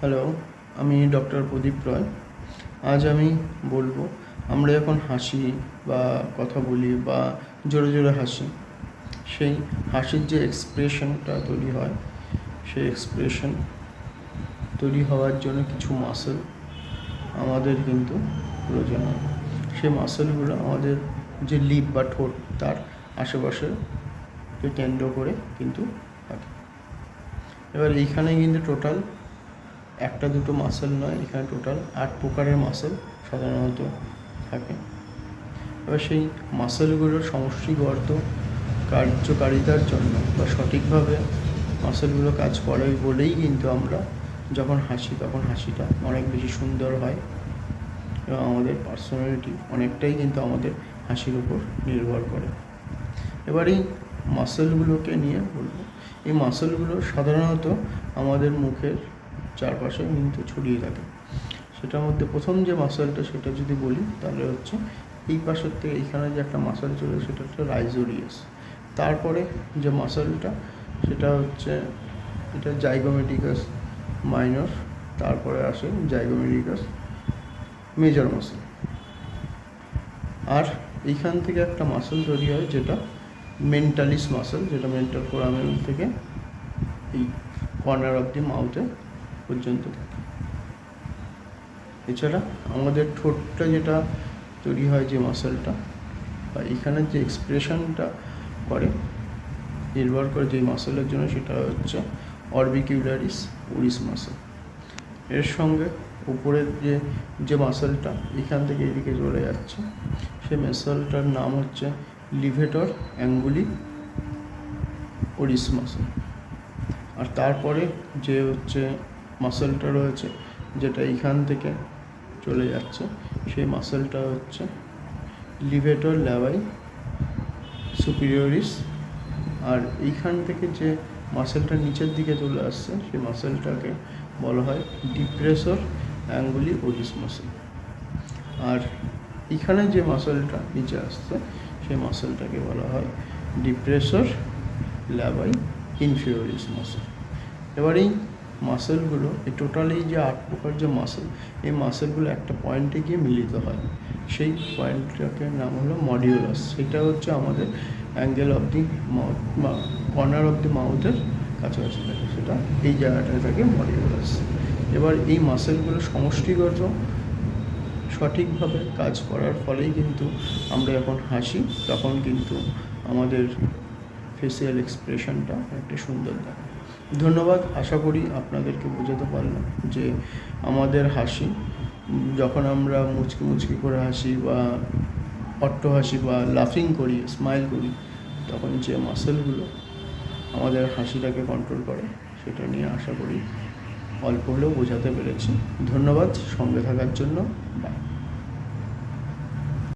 Hello, আমি doctor প্রদীপ রয়। আজ আমি বলবো, আমরা যখন হাসি বা কথা বলি বা জোরে জোরে হাসি, সেই হাসির যে এক্সপ্রেশনটা তৈরি হয়, সেই এক্সপ্রেশন তৈরি হওয়ার জন্য কিছু মাসেল আমাদের কিন্তু প্রয়োজন হয়। সেই মাসেলগুলো আমাদের যে লিপ বা ঠোঁট তার আশেপাশে কেন্দ্র করে কিন্তু থাকে। এবার এইখানে কিন্তু টোটাল একটা দুটো মাসেল নয়, এখানে টোটাল 8 প্রকারের মাসেল সাধারণত থাকে। এবার সেই মাসেলগুলোর সমষ্টিগত কার্যকারিতার জন্য বা সঠিকভাবে মাসেলগুলো কাজ করে বলেই কিন্তু আমরা যখন হাসি তখন হাসিটা অনেক বেশি সুন্দর হয় এবং আমাদের পার্সোনালিটি অনেকটাই কিন্তু আমাদের হাসির উপর নির্ভর করে। এবার এই মাসেলগুলোকে নিয়ে বলবো। এই মাসেলগুলো সাধারণত আমাদের মুখের চারপাশে কিন্তু ছড়িয়ে থাকে। সেটার মধ্যে প্রথম যে মাসেলটা সেটা যদি বলি তাহলে হচ্ছে এই পাশের থেকে এইখানে যে একটা মাসেল চলে সেটা হচ্ছে রাইজোরিয়াস। তারপরে যে মাসেলটা সেটা হচ্ছে এটা জাইগোমেটিকাস মাইনর, তারপরে আসে জাইগোমেটিকাস মেজর মাসেল। আর এইখান থেকে একটা মাসেল তৈরি হয় যেটা মেন্টালিস মাসেল, যেটা মেন্টাল ফোরামেন থেকে এই কর্নার অফ দি মাউথে পর্যন্ত থাকে। এছাড়া আমাদের ঠোঁটটা যেটা তৈরি হয় যে মাসেলটা বা এখানে যে এক্সপ্রেশনটা করে নির্ভর করে যে মাসেলের জন্য সেটা হচ্ছে অরবিকিউলারিস ওরিস মাসেল। এর সঙ্গে উপরের যে মাসেলটা এখান থেকে এদিকে চলে যাচ্ছে সেই মাসেলটার নাম হচ্ছে লিভেটর অ্যাঙ্গুলি ওরিস মাসেল। আর তারপরে যে হচ্ছে মাসেলটা রয়েছে যেটা এইখান থেকে চলে যাচ্ছে সেই মাসেলটা হচ্ছে লিভেটর ল্যাবাই সুপিরিয়রিস। আর এইখান থেকে যে মাসেলটা নিচের দিকে চলে আসছে সেই মাসেলটাকে বলা হয় ডিপ্রেসর অ্যাঙ্গুলি ওরিস মাসেল। আর এখানে যে মাসেলটা নিচে আসছে সেই মাসেলটাকে বলা হয় ডিপ্রেসর ল্যাবাই ইনফিরিয়রিস মাসেল। এবার এই মাসেলগুলো এই টোটাল এই যে 8 প্রকার যে মাসেল, এই মাসেলগুলো একটা পয়েন্টে গিয়ে মিলিত হয়। সেই পয়েন্টটাকে নাম হলো মডিউলাস। সেটা হচ্ছে আমাদের অ্যাঙ্গেল অফ দি মাউথ বা কর্নার অফ দি মাউথের কাছাকাছি থাকে, সেটা এই জায়গাটায় থাকে মডিউলাস। এবার এই মাসেলগুলো সমষ্টিগত সঠিকভাবে কাজ করার ফলেই কিন্তু আমরা যখন হাসি তখন কিন্তু আমাদের ফেসিয়াল এক্সপ্রেশনটা একটা সুন্দর দেখায়। ধন্যবাদ। আশা করি আপনাদেরকে বোঝাতে পারলাম যে আমাদের হাসি যখন আমরা মুচকি মুচকি করে হাসি বা অট্ট হাসি বা লাফিং করি, স্মাইল করি, তখন যে মাসেলগুলো আমাদের হাসিটাকে কন্ট্রোল করে সেটা নিয়ে আশা করি অল্প হলেও বোঝাতে পেরেছি। ধন্যবাদ সঙ্গে থাকার জন্য। বাই।